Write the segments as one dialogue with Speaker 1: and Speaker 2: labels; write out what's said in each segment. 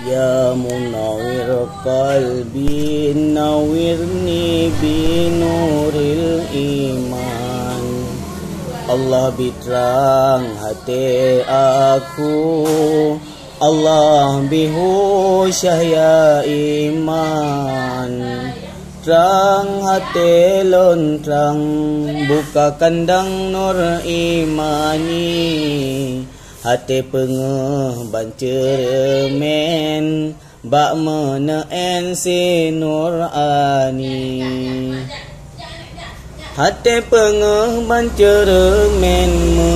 Speaker 1: Ya munawwir qalbi nawwirni binuril iman. Allah biterang hati aku, Allah bihu cahaya iman. Terang hati lontang, buka kandang nur imani. Hati pengeh banceremen, bak meneen si nur ani. Hati pengeh banceremen me,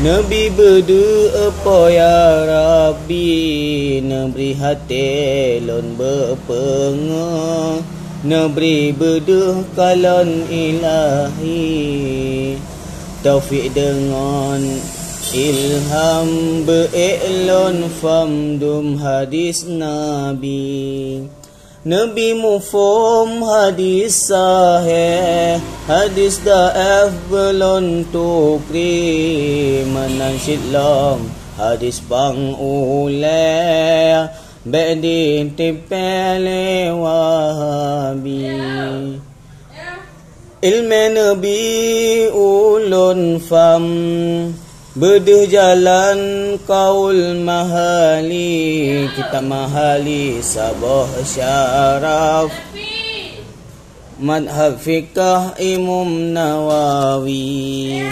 Speaker 1: Nabi berdu apa ya Rabbi. Neberi hati lon berpengeh, Neberi berdu kalon ilahi. Taufik dengan ilham be'elon famdum hadis Nabi. Nabi mufum hadis sahih, hadis da'af belon tukri. Menansyid lam hadis bang uleh, Ba'di tipele wahabi. Ilmu Nabi ulun fam, Berdeh jalan kaul mahali. Kitab mahali sabah syaraf, Madhab fikah Imam Nawawi.